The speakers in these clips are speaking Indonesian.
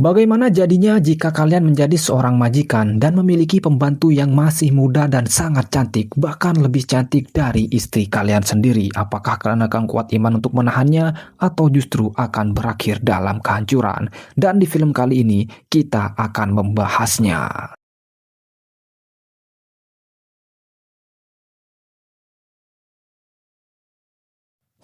Bagaimana jadinya jika kalian menjadi seorang majikan dan memiliki pembantu yang masih muda dan sangat cantik, bahkan lebih cantik dari istri kalian sendiri? Apakah kalian akan kuat iman untuk menahannya atau justru akan berakhir dalam kehancuran? Dan di film kali ini kita akan membahasnya.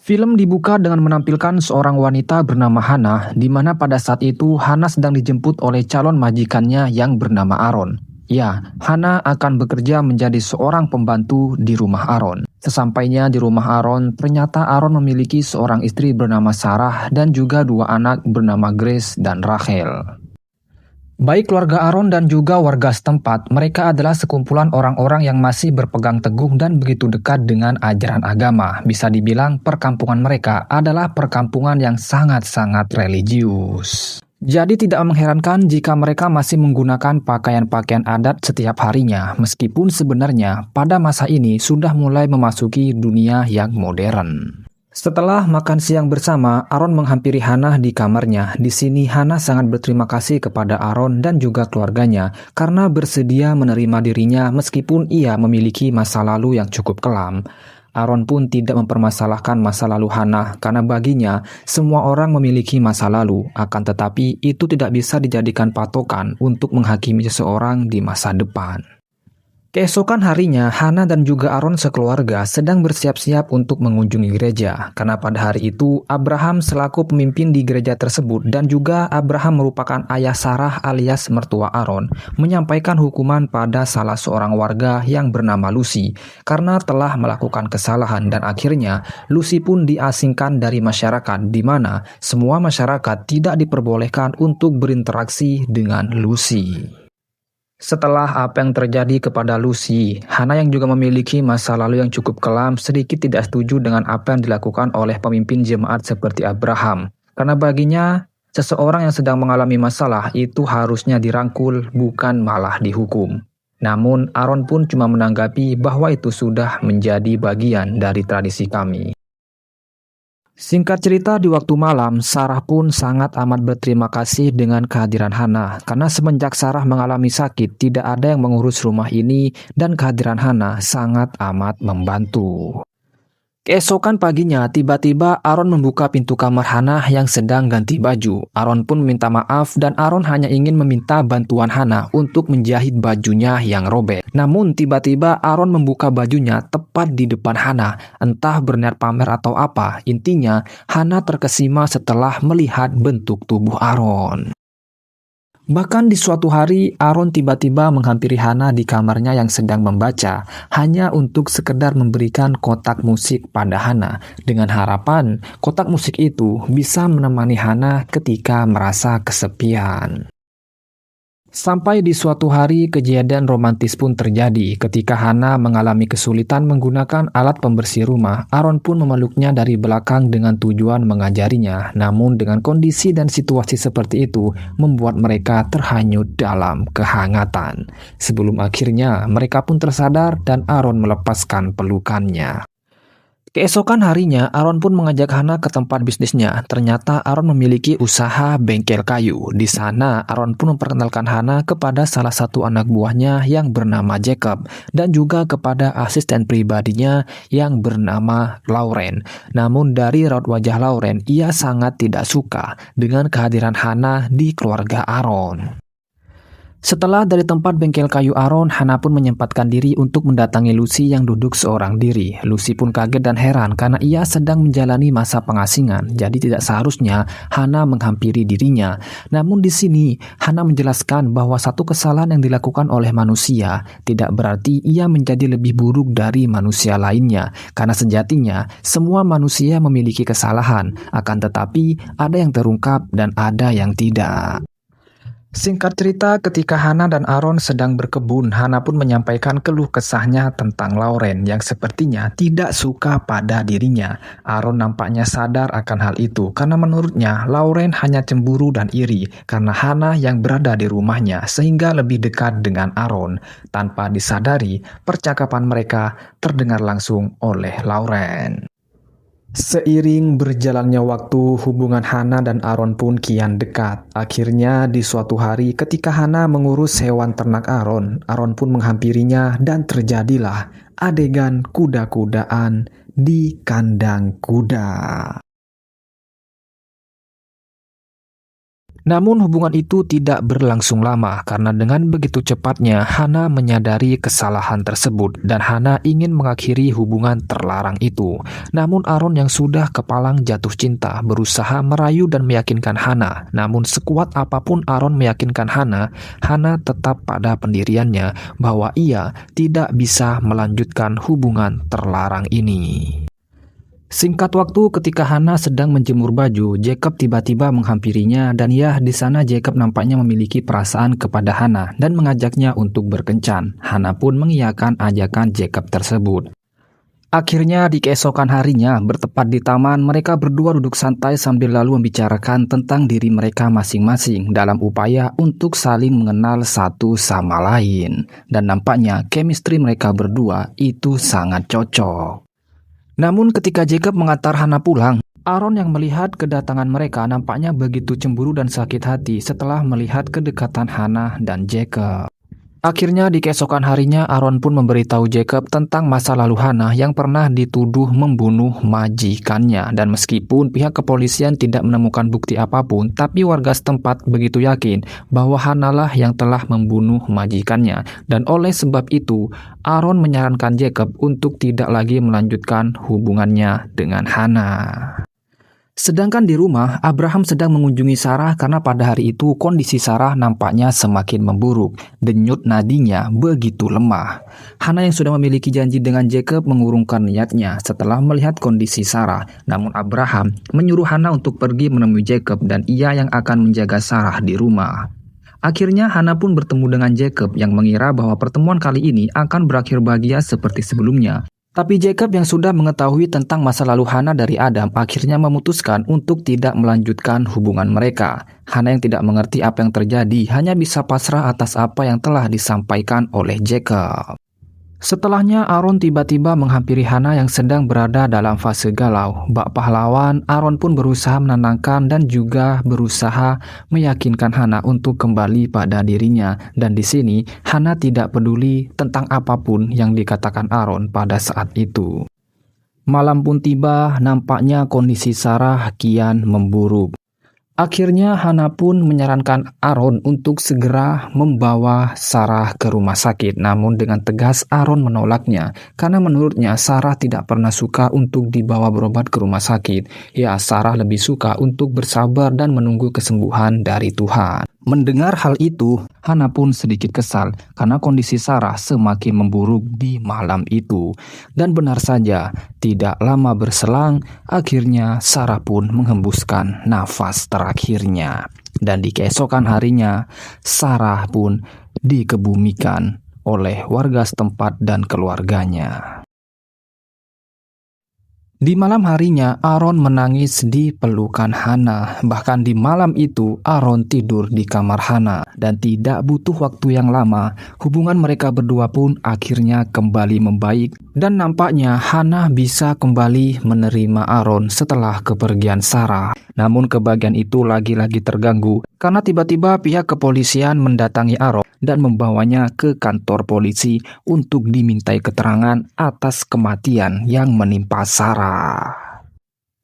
Film dibuka dengan menampilkan seorang wanita bernama Hana, di mana pada saat itu Hana sedang dijemput oleh calon majikannya yang bernama Aaron. Ya, Hana akan bekerja menjadi seorang pembantu di rumah Aaron. Sesampainya di rumah Aaron, ternyata Aaron memiliki seorang istri bernama Sarah dan juga dua anak bernama Grace dan Rachel. Baik keluarga Aaron dan juga warga setempat, mereka adalah sekumpulan orang-orang yang masih berpegang teguh dan begitu dekat dengan ajaran agama. Bisa dibilang perkampungan mereka adalah perkampungan yang sangat-sangat religius. Jadi tidak mengherankan jika mereka masih menggunakan pakaian-pakaian adat setiap harinya, meskipun sebenarnya pada masa ini sudah mulai memasuki dunia yang modern. Setelah makan siang bersama, Aaron menghampiri Hana di kamarnya. Di sini Hana sangat berterima kasih kepada Aaron dan juga keluarganya karena bersedia menerima dirinya meskipun ia memiliki masa lalu yang cukup kelam. Aaron pun tidak mempermasalahkan masa lalu Hana karena baginya semua orang memiliki masa lalu, akan tetapi itu tidak bisa dijadikan patokan untuk menghakimi seseorang di masa depan. Keesokan harinya, Hana dan juga Aaron sekeluarga sedang bersiap-siap untuk mengunjungi gereja. Karena pada hari itu, Abraham selaku pemimpin di gereja tersebut dan juga Abraham merupakan ayah Sarah alias mertua Aaron, menyampaikan hukuman pada salah seorang warga yang bernama Lucy karena telah melakukan kesalahan dan akhirnya Lucy pun diasingkan dari masyarakat di mana semua masyarakat tidak diperbolehkan untuk berinteraksi dengan Lucy. Setelah apa yang terjadi kepada Lucy, Hana yang juga memiliki masa lalu yang cukup kelam sedikit tidak setuju dengan apa yang dilakukan oleh pemimpin jemaat seperti Abraham. Karena baginya, seseorang yang sedang mengalami masalah itu harusnya dirangkul, bukan malah dihukum. Namun, Aaron pun cuma menanggapi bahwa itu sudah menjadi bagian dari tradisi kami. Singkat cerita, di waktu malam, Sarah pun sangat amat berterima kasih dengan kehadiran Hana. Karena semenjak Sarah mengalami sakit, tidak ada yang mengurus rumah ini dan kehadiran Hana sangat amat membantu. Keesokan paginya, tiba-tiba Aaron membuka pintu kamar Hana yang sedang ganti baju. Aaron pun meminta maaf dan Aaron hanya ingin meminta bantuan Hana untuk menjahit bajunya yang robek. Namun tiba-tiba Aaron membuka bajunya tepat di depan Hana. Entah berniat pamer atau apa, intinya Hana terkesima setelah melihat bentuk tubuh Aaron. Bahkan di suatu hari, Aaron tiba-tiba menghampiri Hana di kamarnya yang sedang membaca, hanya untuk sekedar memberikan kotak musik pada Hana, dengan harapan kotak musik itu bisa menemani Hana ketika merasa kesepian. Sampai di suatu hari, kejadian romantis pun terjadi. Ketika Hana mengalami kesulitan menggunakan alat pembersih rumah, Aaron pun memeluknya dari belakang dengan tujuan mengajarinya. Namun dengan kondisi dan situasi seperti itu, membuat mereka terhanyut dalam kehangatan. Sebelum akhirnya, mereka pun tersadar dan Aaron melepaskan pelukannya. Keesokan harinya, Aaron pun mengajak Hana ke tempat bisnisnya. Ternyata Aaron memiliki usaha bengkel kayu. Di sana, Aaron pun memperkenalkan Hana kepada salah satu anak buahnya yang bernama Jacob dan juga kepada asisten pribadinya yang bernama Lauren. Namun dari raut wajah Lauren, ia sangat tidak suka dengan kehadiran Hana di keluarga Aaron. Setelah dari tempat bengkel kayu Aaron, Hana pun menyempatkan diri untuk mendatangi Lucy yang duduk seorang diri. Lucy pun kaget dan heran karena ia sedang menjalani masa pengasingan, jadi tidak seharusnya Hana menghampiri dirinya. Namun di sini, Hana menjelaskan bahwa satu kesalahan yang dilakukan oleh manusia tidak berarti ia menjadi lebih buruk dari manusia lainnya. Karena sejatinya, semua manusia memiliki kesalahan, akan tetapi ada yang terungkap dan ada yang tidak. Singkat cerita, ketika Hana dan Aaron sedang berkebun, Hana pun menyampaikan keluh kesahnya tentang Lauren yang sepertinya tidak suka pada dirinya. Aaron nampaknya sadar akan hal itu karena menurutnya Lauren hanya cemburu dan iri karena Hana yang berada di rumahnya sehingga lebih dekat dengan Aaron. Tanpa disadari, percakapan mereka terdengar langsung oleh Lauren. Seiring berjalannya waktu, hubungan Hana dan Aaron pun kian dekat. Akhirnya di suatu hari ketika Hana mengurus hewan ternak Aaron, Aaron pun menghampirinya dan terjadilah adegan kuda-kudaan di kandang kuda. Namun hubungan itu tidak berlangsung lama karena dengan begitu cepatnya Hana menyadari kesalahan tersebut dan Hana ingin mengakhiri hubungan terlarang itu. Namun Aaron yang sudah kepalang jatuh cinta berusaha merayu dan meyakinkan Hana. Namun sekuat apapun Aaron meyakinkan Hana, Hana tetap pada pendiriannya bahwa ia tidak bisa melanjutkan hubungan terlarang ini. Singkat waktu ketika Hana sedang menjemur baju, Jacob tiba-tiba menghampirinya dan ya di sana Jacob nampaknya memiliki perasaan kepada Hana dan mengajaknya untuk berkencan. Hana pun mengiyakan ajakan Jacob tersebut. Akhirnya di keesokan harinya, bertepat di taman, mereka berdua duduk santai sambil lalu membicarakan tentang diri mereka masing-masing dalam upaya untuk saling mengenal satu sama lain. Dan nampaknya chemistry mereka berdua itu sangat cocok. Namun ketika Jacob mengantar Hana pulang, Aaron yang melihat kedatangan mereka nampaknya begitu cemburu dan sakit hati setelah melihat kedekatan Hana dan Jacob. Akhirnya di keesokan harinya Aaron pun memberitahu Jacob tentang masa lalu Hana yang pernah dituduh membunuh majikannya. Dan meskipun pihak kepolisian tidak menemukan bukti apapun, tapi warga setempat begitu yakin bahwa Hana lah yang telah membunuh majikannya. Dan oleh sebab itu, Aaron menyarankan Jacob untuk tidak lagi melanjutkan hubungannya dengan Hana. Sedangkan di rumah, Abraham sedang mengunjungi Sarah karena pada hari itu kondisi Sarah nampaknya semakin memburuk. Denyut nadinya begitu lemah. Hana yang sudah memiliki janji dengan Jacob mengurungkan niatnya setelah melihat kondisi Sarah. Namun Abraham menyuruh Hana untuk pergi menemui Jacob dan ia yang akan menjaga Sarah di rumah. Akhirnya Hana pun bertemu dengan Jacob yang mengira bahwa pertemuan kali ini akan berakhir bahagia seperti sebelumnya. Tapi Jacob yang sudah mengetahui tentang masa lalu Hana dari Adam akhirnya memutuskan untuk tidak melanjutkan hubungan mereka. Hana yang tidak mengerti apa yang terjadi hanya bisa pasrah atas apa yang telah disampaikan oleh Jacob. Setelahnya Aaron tiba-tiba menghampiri Hana yang sedang berada dalam fase galau. Bak pahlawan, Aaron pun berusaha menenangkan dan juga berusaha meyakinkan Hana untuk kembali pada dirinya. Dan di sini Hana tidak peduli tentang apapun yang dikatakan Aaron pada saat itu. Malam pun tiba, nampaknya kondisi Sarah kian memburuk. Akhirnya Hana pun menyarankan Aaron untuk segera membawa Sarah ke rumah sakit. Namun dengan tegas Aaron menolaknya karena menurutnya Sarah tidak pernah suka untuk dibawa berobat ke rumah sakit. Ya, Sarah lebih suka untuk bersabar dan menunggu kesembuhan dari Tuhan. Mendengar hal itu, Hana pun sedikit kesal karena kondisi Sarah semakin memburuk di malam itu. Dan benar saja, tidak lama berselang, akhirnya Sarah pun menghembuskan nafas terakhirnya. Dan di keesokan harinya, Sarah pun dikebumikan oleh warga setempat dan keluarganya. Di malam harinya, Aaron menangis di pelukan Hana. Bahkan di malam itu, Aaron tidur di kamar Hana. Dan tidak butuh waktu yang lama, hubungan mereka berdua pun akhirnya kembali membaik. Dan nampaknya Hana bisa kembali menerima Aaron setelah kepergian Sarah. Namun kebahagiaan itu lagi-lagi terganggu karena tiba-tiba pihak kepolisian mendatangi Aaron dan membawanya ke kantor polisi untuk dimintai keterangan atas kematian yang menimpa Sarah.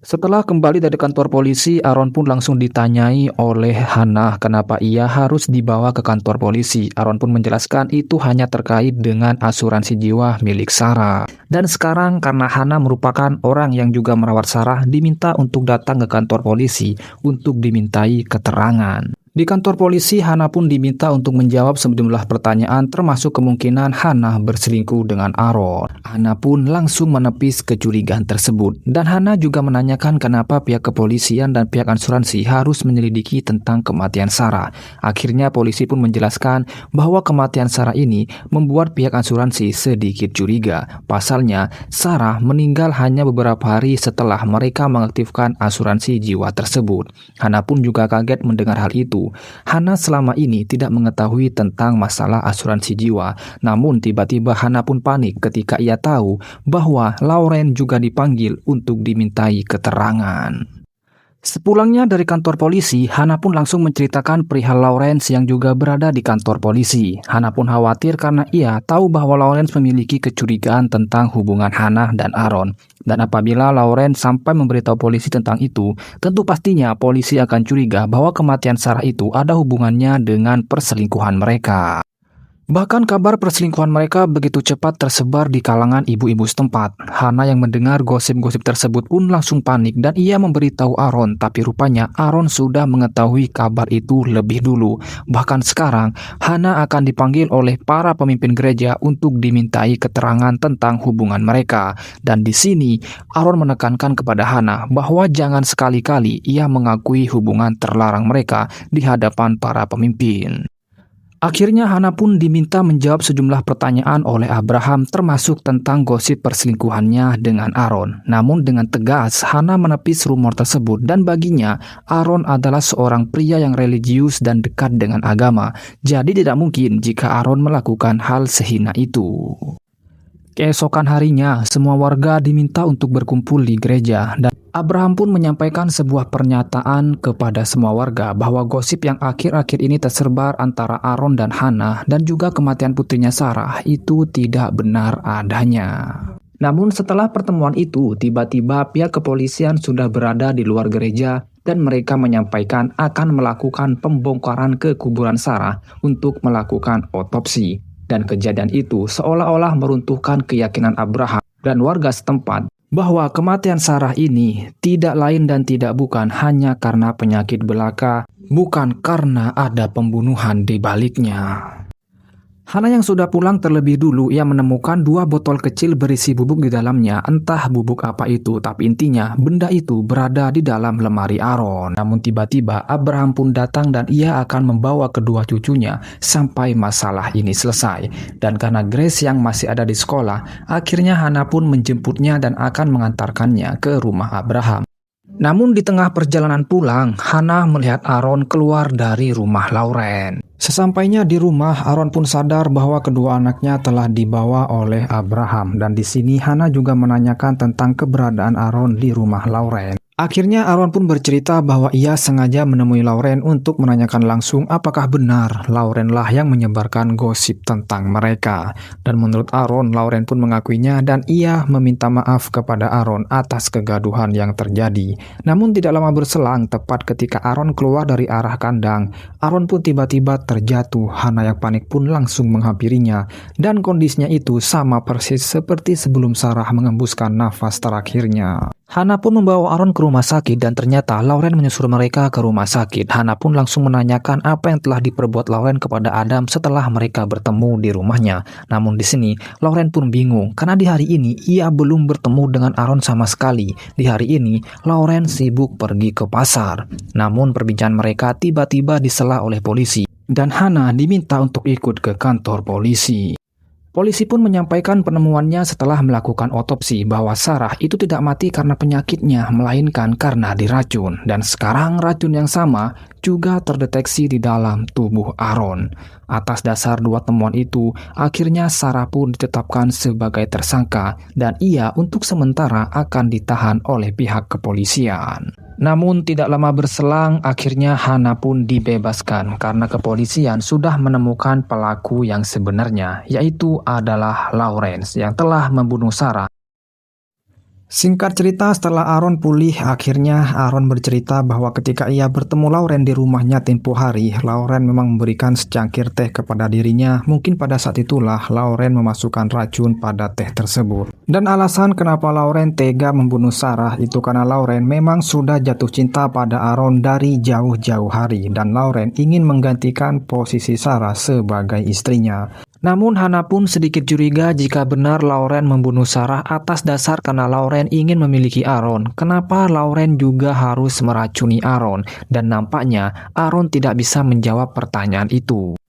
Setelah kembali dari kantor polisi, Aaron pun langsung ditanyai oleh Hana kenapa ia harus dibawa ke kantor polisi. Aaron pun menjelaskan itu hanya terkait dengan asuransi jiwa milik Sarah. Dan sekarang karena Hana merupakan orang yang juga merawat Sarah, diminta untuk datang ke kantor polisi untuk dimintai keterangan. Di kantor polisi, Hana pun diminta untuk menjawab sejumlah pertanyaan termasuk kemungkinan Hana berselingkuh dengan Aaron. Hana pun langsung menepis kecurigaan tersebut. Dan Hana juga menanyakan kenapa pihak kepolisian dan pihak asuransi harus menyelidiki tentang kematian Sarah. Akhirnya polisi pun menjelaskan bahwa kematian Sarah ini membuat pihak asuransi sedikit curiga. Pasalnya, Sarah meninggal hanya beberapa hari setelah mereka mengaktifkan asuransi jiwa tersebut. Hana pun juga kaget mendengar hal itu. itu. Hana selama ini tidak mengetahui tentang masalah asuransi jiwa. Namun tiba-tiba Hana pun panik ketika ia tahu bahwa Lauren juga dipanggil untuk dimintai keterangan. Sepulangnya dari kantor polisi, Hana pun langsung menceritakan perihal Lawrence yang juga berada di kantor polisi. Hana pun khawatir karena ia tahu bahwa Lawrence memiliki kecurigaan tentang hubungan Hana dan Aaron. Dan apabila Lawrence sampai memberitahu polisi tentang itu, tentu pastinya polisi akan curiga bahwa kematian Sarah itu ada hubungannya dengan perselingkuhan mereka. Bahkan kabar perselingkuhan mereka begitu cepat tersebar di kalangan ibu-ibu setempat. Hana yang mendengar gosip-gosip tersebut pun langsung panik dan ia memberitahu Aaron, tapi rupanya Aaron sudah mengetahui kabar itu lebih dulu. Bahkan sekarang, Hana akan dipanggil oleh para pemimpin gereja untuk dimintai keterangan tentang hubungan mereka. Dan di sini, Aaron menekankan kepada Hana bahwa jangan sekali-kali ia mengakui hubungan terlarang mereka di hadapan para pemimpin. Akhirnya Hana pun diminta menjawab sejumlah pertanyaan oleh Abraham termasuk tentang gosip perselingkuhannya dengan Aaron. Namun dengan tegas Hana menepis rumor tersebut dan baginya Aaron adalah seorang pria yang religius dan dekat dengan agama. Jadi tidak mungkin jika Aaron melakukan hal sehina itu. Keesokan harinya, semua warga diminta untuk berkumpul di gereja dan Abraham pun menyampaikan sebuah pernyataan kepada semua warga bahwa gosip yang akhir-akhir ini tersebar antara Aaron dan Hana dan juga kematian putrinya Sarah itu tidak benar adanya. Namun setelah pertemuan itu, tiba-tiba pihak kepolisian sudah berada di luar gereja dan mereka menyampaikan akan melakukan pembongkaran ke kuburan Sarah untuk melakukan otopsi. Dan kejadian itu seolah-olah meruntuhkan keyakinan Abraham dan warga setempat bahwa kematian Sarah ini tidak lain dan tidak bukan hanya karena penyakit belaka, bukan karena ada pembunuhan di baliknya. Hana yang sudah pulang terlebih dulu, ia menemukan 2 botol kecil berisi bubuk di dalamnya. Entah bubuk apa itu, tapi intinya benda itu berada di dalam lemari Aaron. Namun tiba-tiba Abraham pun datang dan ia akan membawa kedua cucunya sampai masalah ini selesai. Dan karena Grace yang masih ada di sekolah, akhirnya Hana pun menjemputnya dan akan mengantarkannya ke rumah Abraham. Namun di tengah perjalanan pulang, Hana melihat Aaron keluar dari rumah Lauren. Sesampainya di rumah, Aaron pun sadar bahwa kedua anaknya telah dibawa oleh Abraham. Dan di sini Hana juga menanyakan tentang keberadaan Aaron di rumah Lauren. Akhirnya Aaron pun bercerita bahwa ia sengaja menemui Lauren untuk menanyakan langsung apakah benar Lauren lah yang menyebarkan gosip tentang mereka. Dan menurut Aaron, Lauren pun mengakuinya dan ia meminta maaf kepada Aaron atas kegaduhan yang terjadi. Namun tidak lama berselang, tepat ketika Aaron keluar dari arah kandang, Aaron pun tiba-tiba terjatuh. Hana yang panik pun langsung menghampirinya dan kondisinya itu sama persis seperti sebelum Sarah mengembuskan nafas terakhirnya. Hana pun membawa Aaron ke rumah sakit dan ternyata Lauren menyusul mereka ke rumah sakit. Hana pun langsung menanyakan apa yang telah diperbuat Lauren kepada Adam setelah mereka bertemu di rumahnya. Namun di sini Lauren pun bingung karena di hari ini ia belum bertemu dengan Aaron sama sekali. Di hari ini Lauren sibuk pergi ke pasar. Namun perbincangan mereka tiba-tiba disela oleh polisi dan Hana diminta untuk ikut ke kantor polisi. Polisi pun menyampaikan penemuannya setelah melakukan otopsi bahwa Sarah itu tidak mati karena penyakitnya, melainkan karena diracun. Dan sekarang racun yang sama juga terdeteksi di dalam tubuh Aaron. Atas dasar 2 temuan itu, akhirnya Sarah pun ditetapkan sebagai tersangka dan ia untuk sementara akan ditahan oleh pihak kepolisian. Namun tidak lama berselang, akhirnya Hana pun dibebaskan karena kepolisian sudah menemukan pelaku yang sebenarnya, yaitu adalah Lawrence yang telah membunuh Sarah. Singkat cerita, setelah Aaron pulih, akhirnya Aaron bercerita bahwa ketika ia bertemu Lauren di rumahnya tempo hari, Lauren memang memberikan secangkir teh kepada dirinya. Mungkin pada saat itulah Lauren memasukkan racun pada teh tersebut. Dan alasan kenapa Lauren tega membunuh Sarah itu karena Lauren memang sudah jatuh cinta pada Aaron dari jauh-jauh hari. Dan Lauren ingin menggantikan posisi Sarah sebagai istrinya. Namun Hana pun sedikit curiga jika benar Lauren membunuh Sarah atas dasar karena Lauren ingin memiliki Aaron. Kenapa Lauren juga harus meracuni Aaron? Dan nampaknya Aaron tidak bisa menjawab pertanyaan itu.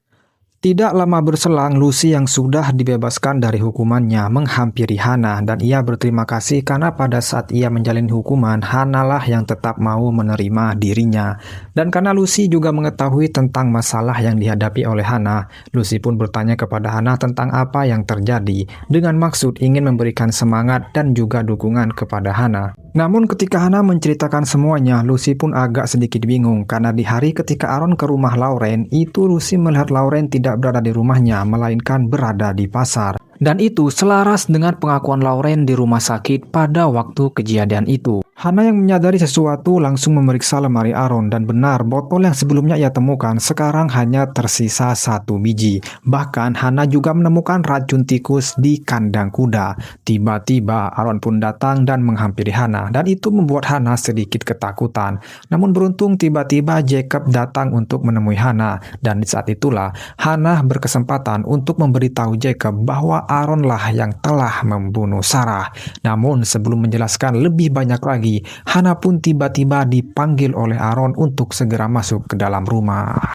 Tidak lama berselang, Lucy yang sudah dibebaskan dari hukumannya menghampiri Hana dan ia berterima kasih karena pada saat ia menjalani hukuman, Hana lah yang tetap mau menerima dirinya. Dan karena Lucy juga mengetahui tentang masalah yang dihadapi oleh Hana, Lucy pun bertanya kepada Hana tentang apa yang terjadi dengan maksud ingin memberikan semangat dan juga dukungan kepada Hana. Namun ketika Hana menceritakan semuanya, Lucy pun agak sedikit bingung karena di hari ketika Aaron ke rumah Lauren, itu Lucy melihat Lauren tidak berada di rumahnya, melainkan berada di pasar. Dan itu selaras dengan pengakuan Lauren di rumah sakit pada waktu kejadian itu. Hana yang menyadari sesuatu langsung memeriksa lemari Aaron dan benar botol yang sebelumnya ia temukan sekarang hanya tersisa 1 biji. Bahkan Hana juga menemukan racun tikus di kandang kuda. Tiba-tiba Aaron pun datang dan menghampiri Hana dan itu membuat Hana sedikit ketakutan. Namun beruntung tiba-tiba Jacob datang untuk menemui Hana dan di saat itulah Hana berkesempatan untuk memberitahu Jacob bahwa Aaron lah yang telah membunuh Sarah. Namun sebelum menjelaskan lebih banyak lagi, Hana pun tiba-tiba dipanggil oleh Aaron untuk segera masuk ke dalam rumah.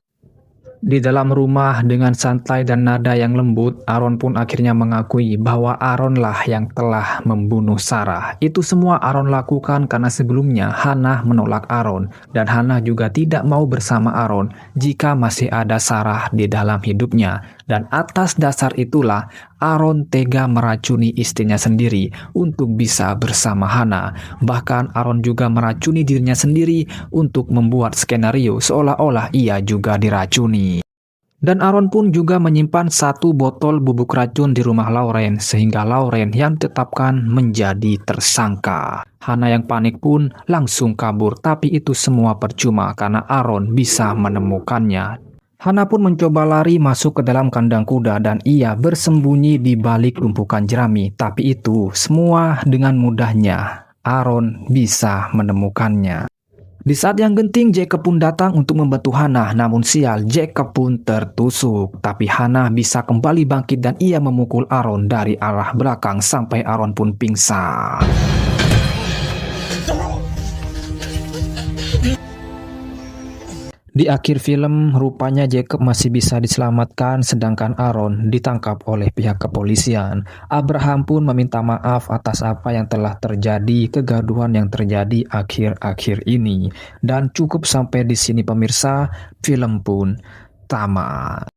Di dalam rumah dengan santai dan nada yang lembut, Aaron pun akhirnya mengakui bahwa Aaron lah yang telah membunuh Sarah. Itu semua Aaron lakukan karena sebelumnya Hana menolak Aaron dan Hana juga tidak mau bersama Aaron jika masih ada Sarah di dalam hidupnya. Dan atas dasar itulah Aaron tega meracuni istrinya sendiri untuk bisa bersama Hana. Bahkan Aaron juga meracuni dirinya sendiri untuk membuat skenario seolah-olah ia juga diracuni. Dan Aaron pun juga menyimpan 1 botol bubuk racun di rumah Lauren sehingga Lauren yang ditetapkan menjadi tersangka. Hana yang panik pun langsung kabur, tapi itu semua percuma karena Aaron bisa menemukannya. Hana pun mencoba lari masuk ke dalam kandang kuda dan ia bersembunyi di balik tumpukan jerami. Tapi itu semua dengan mudahnya Aaron bisa menemukannya. Di saat yang genting, Jacob pun datang untuk membantu Hana. Namun sial, Jacob pun tertusuk. Tapi Hana bisa kembali bangkit dan ia memukul Aaron dari arah belakang sampai Aaron pun pingsan. Di akhir film, rupanya Jacob masih bisa diselamatkan sedangkan Aaron ditangkap oleh pihak kepolisian. Abraham pun meminta maaf atas apa yang telah terjadi, kegaduhan yang terjadi akhir-akhir ini. Dan cukup sampai di sini pemirsa, film pun tamat.